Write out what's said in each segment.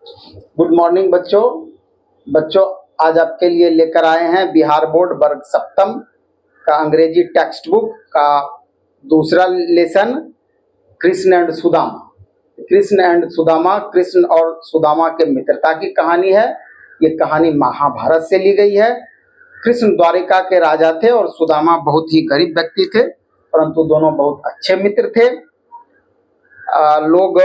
Good morning बच्चों। आज आपके लिए लेकर आए हैं बिहार बोर्ड वर्ग सप्तम का अंग्रेजी टेक्स्ट बुक का दूसरा लेसन कृष्ण एंड सुदामा। कृष्ण और सुदामा के मित्रता की कहानी है। ये कहानी महाभारत से ली गई है। कृष्ण द्वारिका के राजा थे और सुदामा बहुत ही गरीब व्यक्ति थे, परंतु दोनों बहुत अच्छे मित्र थे। लोग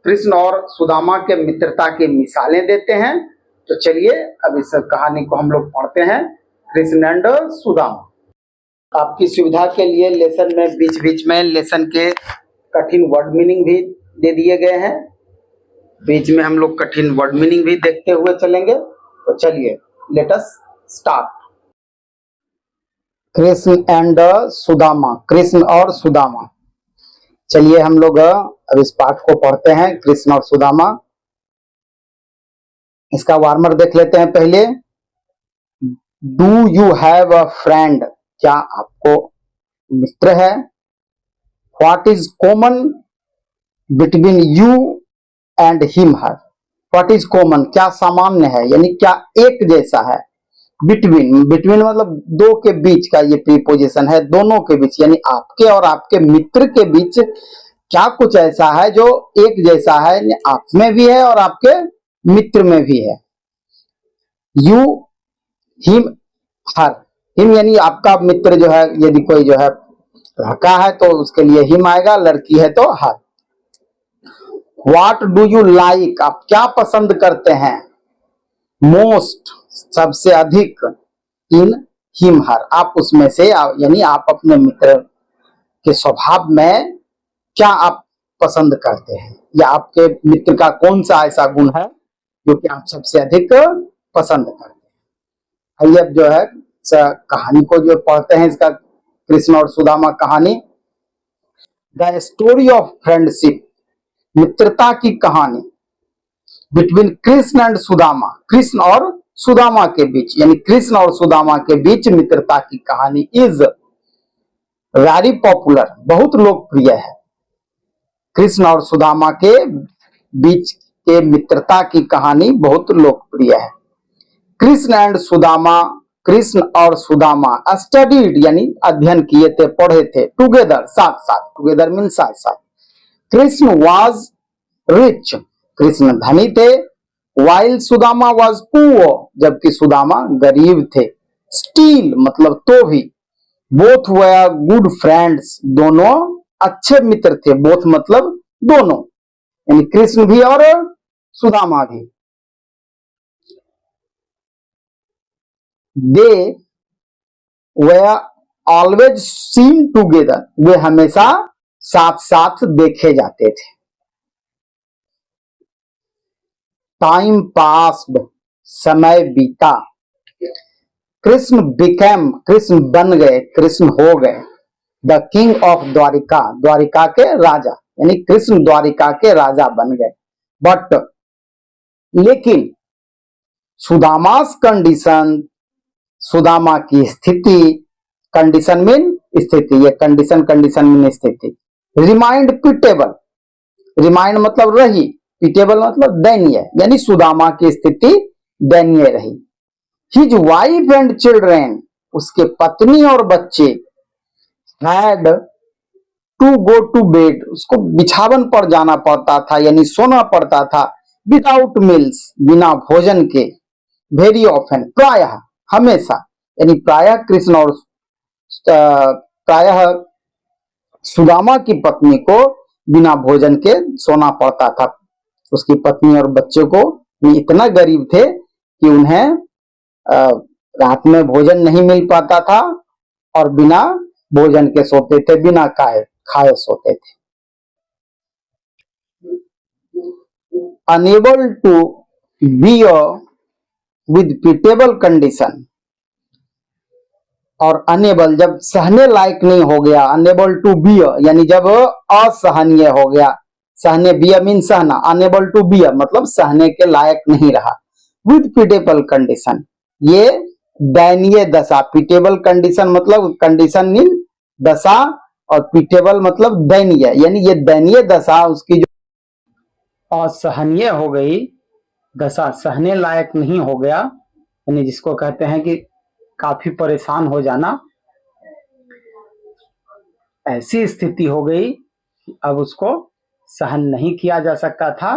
कृष्ण और सुदामा के मित्रता की मिसालें देते हैं। तो चलिए अब इस कहानी को हम लोग पढ़ते हैं, कृष्ण एंड सुदामा। आपकी सुविधा के लिए लेसन में बीच बीच में लेसन के कठिन वर्ड मीनिंग भी दे दिए गए हैं। बीच में हम लोग कठिन वर्ड मीनिंग भी देखते हुए चलेंगे। तो चलिए let us start. Krishna and Sudama, Krishna और सुदामा। चलिए हम लोग अब इस पाठ को पढ़ते हैं, कृष्ण और सुदामा। इसका वार्मर देख लेते हैं पहले। Do you have a friend? क्या आपको मित्र है? What is common between you and him her? What is common, क्या सामान्य है, यानी क्या एक जैसा है। बिटवीन मतलब दो के बीच का ये प्रीपोजिशन है, दोनों के बीच, यानी आपके और आपके मित्र के बीच क्या कुछ ऐसा है जो एक जैसा है, आप में भी है और आपके मित्र में भी है। You, him, her. हिम यानी आपका मित्र जो है, यदि कोई जो है लड़का है तो उसके लिए हिम आएगा, लड़की है तो हर। What do you like? आप क्या पसंद करते हैं? मोस्ट, सबसे अधिक। इन हिम, हर, आप उसमें से, यानी आप अपने मित्र के स्वभाव में क्या आप पसंद करते हैं, या आपके मित्र का कौन सा ऐसा गुण है जो कि आप सबसे अधिक पसंद करते हैं। आइए अब जो है कहानी को जो पढ़ते हैं, इसका कृष्ण और सुदामा कहानी। द स्टोरी ऑफ फ्रेंडशिप, मित्रता की कहानी। बिटवीन कृष्ण एंड सुदामा, कृष्ण और सुदामा के बीच, यानी कृष्ण और सुदामा के बीच मित्रता की कहानी इज वेरी पॉपुलर, बहुत लोकप्रिय है। कृष्ण और सुदामा के बीच के मित्रता की कहानी बहुत लोकप्रिय है। कृष्ण एंड सुदामा, कृष्ण और सुदामा स्टडीड, यानी अध्ययन किए थे, पढ़े थे, टुगेदर, साथ साथ, टुगेदर मीन साथ साथ। कृष्ण वाज रिच, कृष्ण धनी थे। वाइल सुदामा वाज पुअर, जबकि सुदामा गरीब थे। स्टिल मतलब तो भी। बोथ वर गुड फ्रेंड्स, दोनों अच्छे मित्र थे। बोथ मतलब दोनों, यानी कृष्ण भी और सुदामा भी। दे वर ऑलवेज सीन टुगेदर, वे हमेशा साथ साथ देखे जाते थे। टाइम पास्ड, समय बीता। कृष्ण बिकेम, कृष्ण बन गए, कृष्ण हो गए। The king of Dwarka, Dwarka के राजा, यानी कृष्ण द्वारिका के राजा बन गए। बट लेकिन सुदामास कंडीशन, सुदामा की स्थिति, कंडीशन मीन स्थिति, ये कंडीशन मीन स्थिति। रिमाइंड पिटेबल, रिमाइंड मतलब रही, पिटेबल मतलब दयनीय, यानी सुदामा की स्थिति दयनीय रही। हिज वाइफ एंड चिल्ड्रेन, उसके पत्नी और बच्चे, had to go to bed, उसको बिछावन पर जाना पड़ता था, यानी सोना पड़ता था। विदाउट मील्स, बिना भोजन के। वेरी ऑफन, प्रायः, हमेशा, यानी प्रायः कृष्ण और प्रायः सुदामा की पत्नी को बिना भोजन के सोना पड़ता था। उसकी पत्नी और बच्चों को इतना गरीब थे कि उन्हें रात में भोजन नहीं मिल पाता था और बिना भोजन के सोते थे, बिना खाए सोते थे। Unable to bear with pitiable condition, और अनेबल जब सहने लायक नहीं हो गया, अनेबल टू बियर यानी जब असहनीय हो गया। सहने, बियर मीन सहना, अनेबल टू बियर मतलब सहने के लायक नहीं रहा। विद पिटेबल कंडीशन, ये दयनीय दशा। पिटेबल कंडीशन मतलब कंडीशन मीन दशा, और पिटेबल मतलब दयनीय, यानी ये दयनीय दशा उसकी जो असहनीय हो गई, दशा सहने लायक नहीं हो गया, यानी जिसको कहते हैं कि काफी परेशान हो जाना, ऐसी स्थिति हो गई कि अब उसको सहन नहीं किया जा सकता था।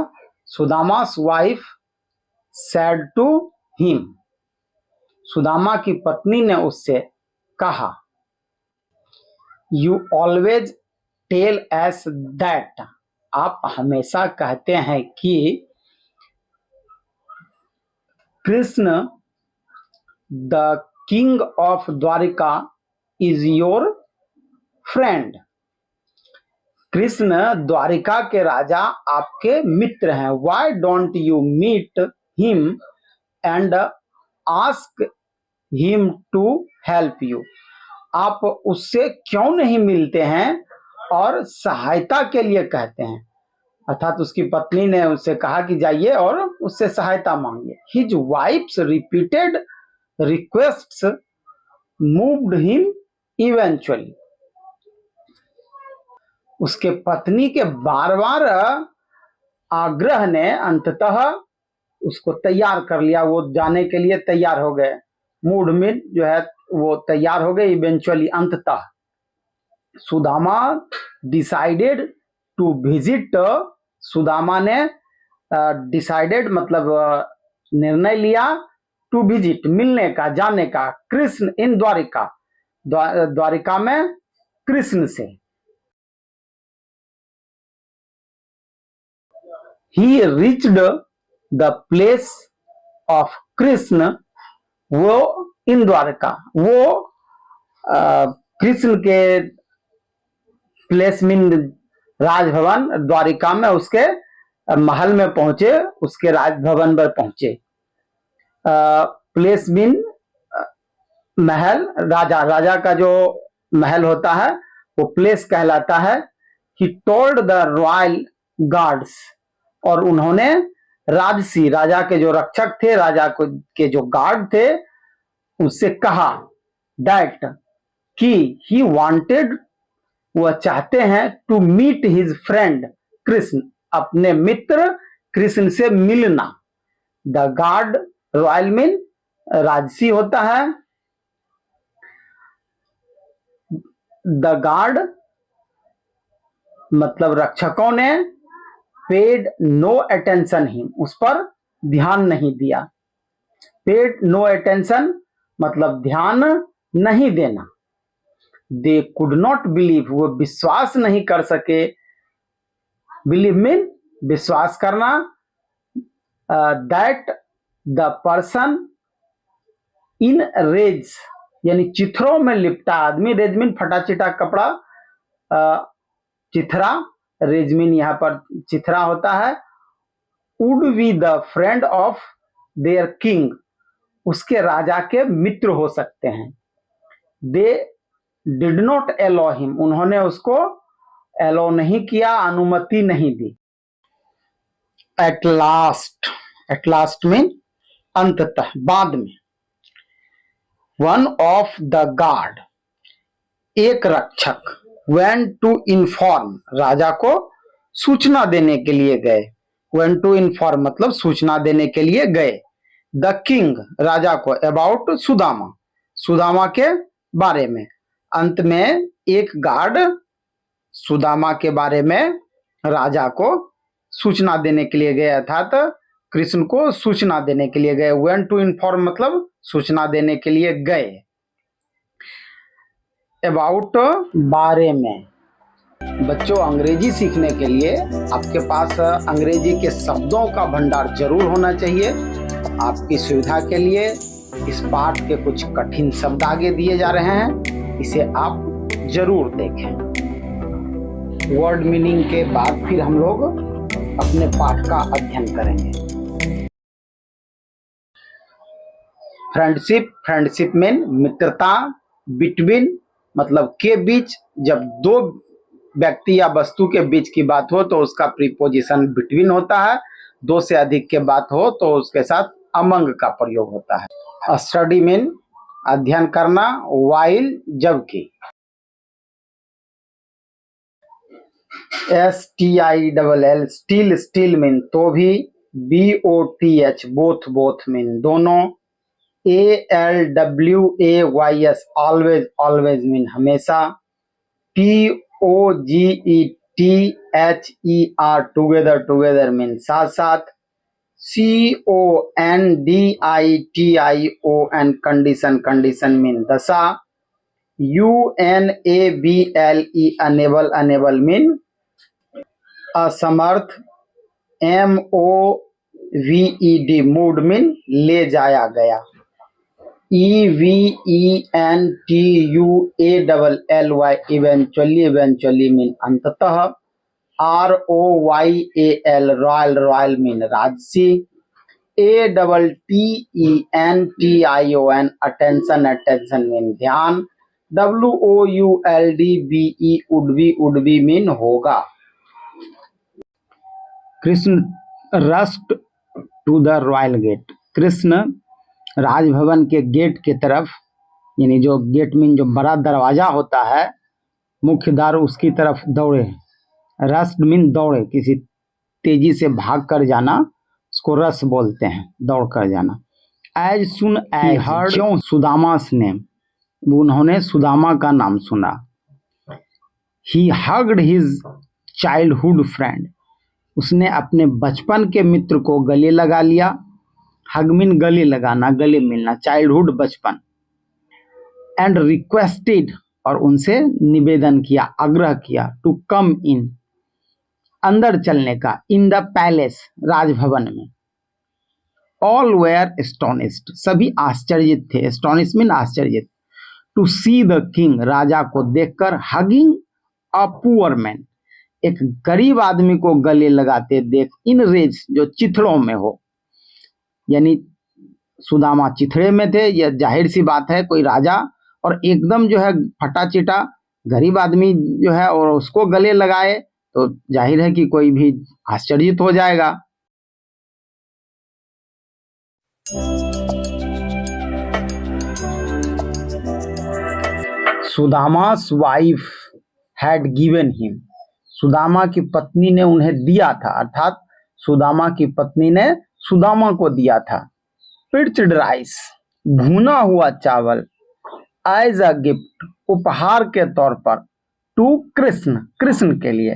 Sudama's wife said to him, Sudama की पत्नी ने उससे कहा, you always tell us that, आप हमेशा कहते हैं कि Krishna the king of Dwarika is your friend, Krishna Dwarika के राजा आपके मित्र हैं। Why don't you meet him and ask him to help you, आप उससे क्यों नहीं मिलते हैं और सहायता के लिए कहते हैं। अर्थात उसकी पत्नी ने उससे कहा कि जाइए और उससे सहायता मांगिए। His wife's repeated requests moved him eventually, उसके पत्नी के बार बार आग्रह ने अंततः उसको तैयार कर लिया, वो जाने के लिए तैयार हो गए। मूड में जो है वो तैयार हो गए इवेंचुअली, अंततः। Sudama decided to visit, Sudama ने डिसाइडेड मतलब निर्णय लिया, टू विजिट मिलने का, जाने का, कृष्ण इन द्वारिका, द्वारिका में कृष्ण से। He reached the place of Krishna, वो इन द्वारका, वो कृष्ण के प्लेस मीन राजभवन द्वारिका में, उसके महल में पहुंचे, उसके राजभवन पर पहुंचे। प्लेस मीन महल, राजा, राजा का जो महल होता है वो प्लेस कहलाता है। He told the royal guards, और उन्होंने राजसी, राजा के जो रक्षक थे, राजा के जो गार्ड थे, उससे कहा दैट कि ही वांटेड, वह चाहते हैं, to meet his friend Krishna, अपने मित्र कृष्ण से मिलना। द गार्ड, रॉयल मीन राजसी होता है, द गार्ड मतलब रक्षकों ने, पेड नो अटेंशन हिम, उस पर ध्यान नहीं दिया। पेड नो अटेंशन मतलब ध्यान नहीं देना। दे कुड नॉट बिलीव, वो विश्वास नहीं कर सके, बिलीव मीन विश्वास करना, that the person in rags, यानी चिथरों में लिपटा आदमी, रेज मीन फटा चिटा कपड़ा, चिथरा, रेजमीन यहाँ पर चिथरा होता है, would be the friend of their king, उसके राजा के मित्र हो सकते हैं। They did not allow him, उन्होंने उसको एलो नहीं किया, अनुमति नहीं दी। At last, at last mean अंततः, बाद में। वन ऑफ द गार्ड, एक रक्षक, वेंट टू इन्फॉर्म, राजा को सूचना देने के लिए गए। वेंट टू इन्फॉर्म मतलब सूचना देने के लिए गए। द किंग, राजा को, अबाउट सुदामा, सुदामा के बारे में। अंत में एक गार्ड सुदामा के बारे में राजा को सूचना देने के लिए गए, अर्थात कृष्ण को सूचना देने के लिए गए। वेंट टू इन्फॉर्म मतलब सूचना देने के लिए गए। अबाउट बारे में। बच्चों, अंग्रेजी सीखने के लिए आपके पास अंग्रेजी के शब्दों का भंडार जरूर होना चाहिए। आपकी सुविधा के लिए इस पाठ के कुछ कठिन शब्द आगे दिए जा रहे हैं, इसे आप जरूर देखें। वर्ड मीनिंग के बाद फिर हम लोग अपने पाठ का अध्ययन करेंगे। फ्रेंडशिप, फ्रेंडशिप मीन मित्रता, बिटवीन मतलब के बीच, जब दो व्यक्ति या वस्तु के बीच की बात हो तो उसका प्रीपोजिशन बिटवीन होता है। दो से अधिक के बात हो तो उसके साथ अमंग का प्रयोग होता है। स्टडी मीन अध्ययन करना, वाइल जबकि। STILL स्टील, स्टील मीन तो भी, BOTH बोथ बोथ मीन दोनों, ALWAYS ऑलवेज ऑलवेज मीन हमेशा, TOGETHER टुगेदर टुगेदर मीन साथ साथ, CONDITION कंडीशन कंडीशन मीन दशा, UNABLE अनेबल अनेबल मीन असमर्थ, MOVED मूड मीन ले जाया गया, EVENTUALLY इवेंचुअली मीन अंततः, ROYAL रॉयल रॉयल मीन राजसी, ATTENTION अटेंशन अटेंशन मीन ध्यान, WOULDBE वुड बी मीन होगा। Krishna rushed to the royal gate, Krishna राजभवन के गेट के तरफ, यानी जो गेट मीन जो बड़ा दरवाजा होता है, मुख्य द्वार, उसकी तरफ दौड़े। रस्ट मीन दौड़े, किसी तेजी से भाग कर जाना, उसको रस बोलते हैं, दौड़ कर जाना। As soon as heard Sudama's name, उन्होंने सुदामा का नाम सुना। He hugged his childhood friend, उसने अपने बचपन के मित्र को गले लगा लिया। हग मीन गले लगाना, गले मिलना, चाइल्डहुड बचपन। एंड रिक्वेस्टेड, और उनसे निवेदन किया, आग्रह किया, टू कम इन, अंदर चलने का, इन द पैलेस, राजभवन में। ऑल वेयर एस्टोनिस्ड, सभी आश्चर्यित थे, एस्टोनिश मीन आश्चर्यित, टू सी द किंग, राजा को देखकर, हगिंग अ पुअर मैन, एक गरीब आदमी को गले लगाते देख, इन रेज, जो चिथड़ों में हो, यानी सुदामा चिथड़े में थे, यह जाहिर सी बात है, कोई राजा और एकदम जो है फटा चिटा गरीब आदमी जो है और उसको गले लगाए, तो जाहिर है कि कोई भी आश्चर्यित हो जाएगा। Sudama's wife had given him, Sudama की पत्नी ने उन्हें दिया था, अर्थात सुदामा की पत्नी ने सुदामा को दिया था। पिच्ड राइस, भुना हुआ चावल, एज अ गिफ्ट, उपहार के तौर पर, टू कृष्ण, कृष्ण के लिए,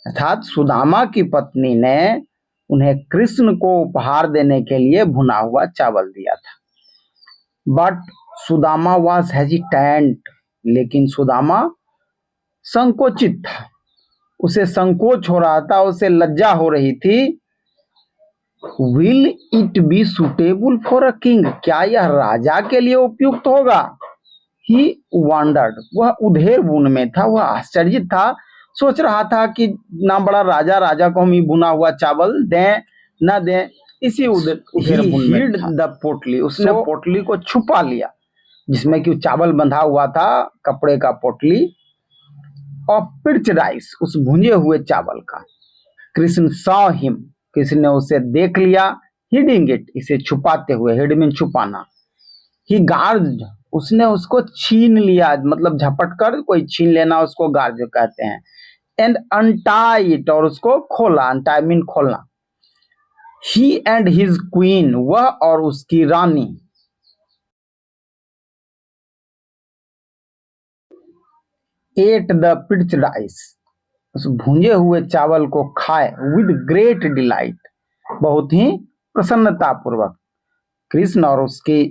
अर्थात सुदामा की पत्नी ने उन्हें कृष्ण को उपहार देने के लिए भुना हुआ चावल दिया था। बट सुदामा वॉज हेजिटेंट, लेकिन सुदामा संकोचित था, उसे संकोच हो रहा था, उसे लज्जा हो रही थी। Will it be suitable for a king, क्या यह राजा के लिए उपयुक्त होगा? ही वंडर्ड, वह उधेर बुन में था, वह आश्चर्यित था, सोच रहा था कि ना बड़ा राजा, राजा को हम ये भुना हुआ चावल दें न दें, इसी उधेर बुन में था। द पोटली, उसने पोटली को छुपा लिया जिसमें कि चावल बंधा हुआ था, कपड़े का पोटली, और पिच्ड राइस, उस भुंजे हुए चावल का। कृष्ण सॉ हिम, कृष्ण ने उसे देख लिया, हिडिंग इट, इसे छुपाते हुए, हिड मीन छुपाना। ही गार्ड, उसने उसको छीन लिया, मतलब झपट कर कोई छीन लेना, उसको गार्ड कहते हैं। एंड अनटाई इट, और उसको खोला, अनटाई मीन खोलना। ही एंड हिज क्वीन, वह और उसकी रानी। एट द पिच्ड राइस, उस भुंजे हुए चावल को खाए, विद ग्रेट डिलाइट, बहुत ही प्रसन्नता पूर्वक। कृष्ण और उसकी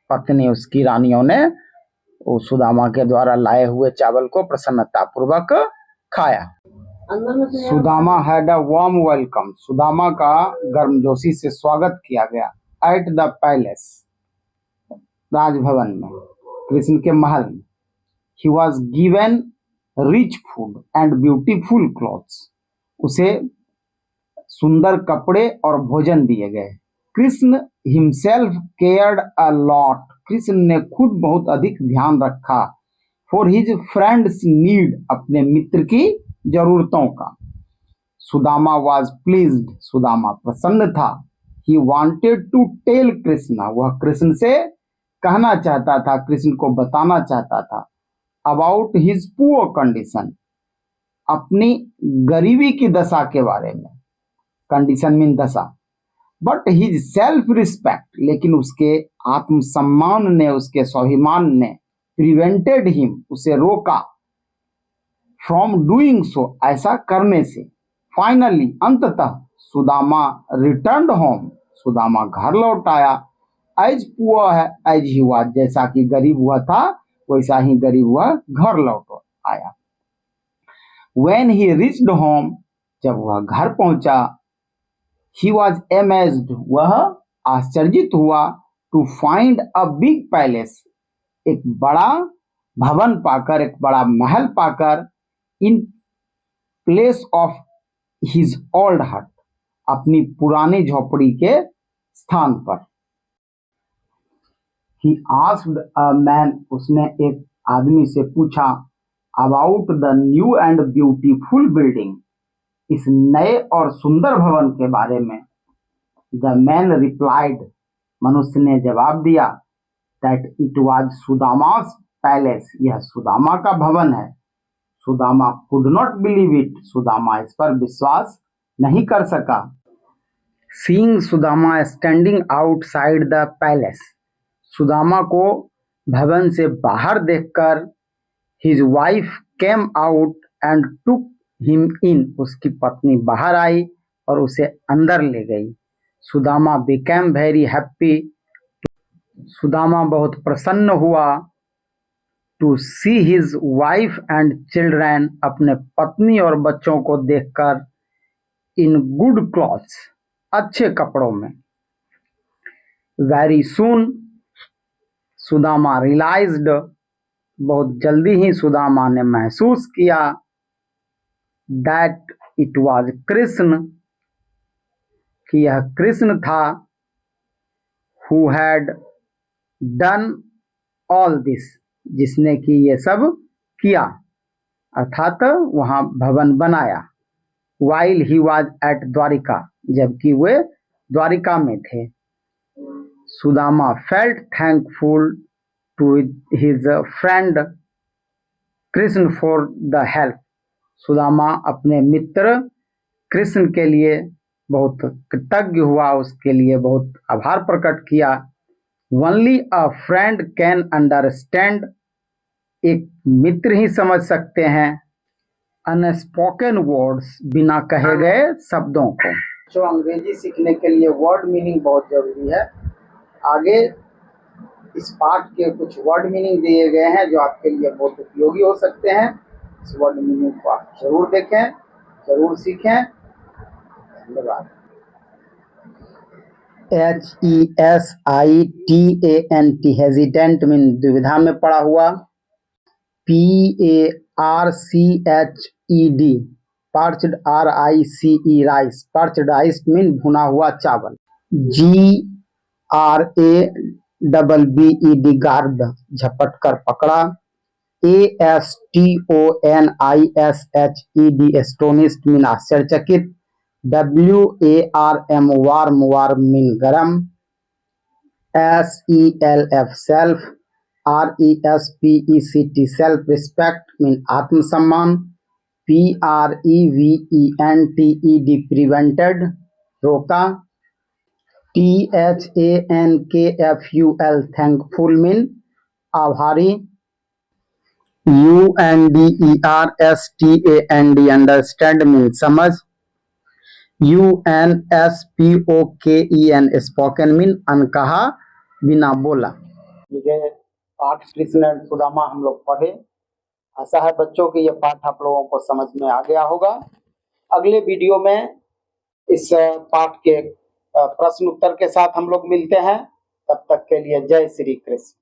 पत्नी, उसकी रानियों ने उस सुदामा के द्वारा लाए हुए चावल को प्रसन्नता पूर्वक खाया। Sudama had a warm welcome, Sudama का गर्मजोशी से स्वागत किया गया। एट द पैलेस, राजभवन में, कृष्ण के महल में। He was given rich food and beautiful clothes, उसे सुंदर कपड़े और भोजन दिए गए। Krishna himself cared a lot, Krishna ने खुद बहुत अधिक ध्यान रखा। फॉर हिज फ्रेंड्स नीड, अपने मित्र की जरूरतों का। सुदामा वॉज प्लीज्ड, सुदामा प्रसन्न था। He wanted to tell Krishna, वह कृष्ण से कहना चाहता था, कृष्ण को बताना चाहता था। अबाउट हिज पुअर कंडीशन, अपनी गरीबी की दशा के बारे में। कंडीशन मीन दशा। बट हिज सेल्फ रिस्पेक्ट, लेकिन उसके आत्मसम्मान ने, उसके स्वाभिमान ने प्रिवेंटेड हिम, उसे रोका, फ्रॉम डूइंग सो, ऐसा करने से। फाइनली, अंततः सुदामा रिटर्न होम, सुदामा घर लौट आया, एज पुअर है एज ही वाज, जैसा कि गरीब हुआ था वैसा ही गरीब हुआ घर लौट आया। When he reached home, जब वह घर पहुंचा, he was amazed, वह आश्चर्यित हुआ, to find a big palace, एक बड़ा भवन पाकर, एक बड़ा महल पाकर, in place of his old hut, अपनी पुरानी झोपड़ी के स्थान पर। He asked a man, उसने एक आदमी से पूछा, about the new and beautiful building, इस नए और सुंदर भवन के बारे में। The man replied, मनुष्य ने जवाब दिया, that it was Sudama's palace, यह सुदामा का भवन है। Sudama could not believe it, Sudama इस पर विश्वास नहीं कर सका। Seeing Sudama standing outside the palace, Sudama को भवन से बाहर देखकर, his wife came out and took him in, उसकी पत्नी बाहर आई और उसे अंदर ले गई। Sudama became very happy, Sudama बहुत प्रसन्न हुआ, to see his wife and children, अपने पत्नी और बच्चों को देखकर, in good clothes, अच्छे कपड़ों में। Very soon, सुदामा realized, बहुत जल्दी ही सुदामा ने महसूस किया, that it was कृष्ण, कि यह कृष्ण था, who had done all this, जिसने कि ये सब किया, अर्थात वहां भवन बनाया। while he was at Dwarika, जबकि वे द्वारिका में थे। Sudama felt thankful to his friend Krishna for the help, Sudama अपने मित्र कृष्ण के लिए बहुत कृतज्ञ हुआ, उसके लिए बहुत आभार प्रकट किया। Only a friend can understand, एक मित्र ही समझ सकते हैं, unspoken words, बिना कहे गए शब्दों को। जो अंग्रेजी सीखने के लिए वर्ड मीनिंग बहुत जरूरी है। आगे इस पाठ के कुछ वर्ड मीनिंग दिए गए हैं जो आपके लिए बहुत उपयोगी हो सकते हैं। इस वर्ड मीनिंग को आप जरूर देखें, जरूर सीखें। धन्यवाद। HESITANT, हेजिटेंट मीन दुविधा में पड़ा हुआ। PARCHED, पर्च्ड RICE, rice, पर्च्ड rice mean भुना हुआ चावल। GRABBED, गार्ड, झपट कर पकड़ा। ASTONISHED, एस्टोनिश्ड मीन आश्चर्यचकित। WARM, वार्म मीन गरम। SELF, self. RESPECT, self respect mean आत्मसम्मान। PREVENTED, प्रिवेंटेड, रोका। THANKFUL, थैंकफुल मीन आभारी। UNDERSTAND, अंडरस्टैंड मीन समझ। UNSPOKEN, स्पोकन मीन अनकहा, बिना बोला। ये पाठ कृष्ण और सुदामा हम लोग पढ़े। आशा है बच्चों कि ये पाठ आप लोगों को समझ में आ गया होगा। अगले वीडियो में इस पाठ के प्रश्न उत्तर के साथ हम लोग मिलते हैं। तब तक के लिए जय श्री कृष्ण।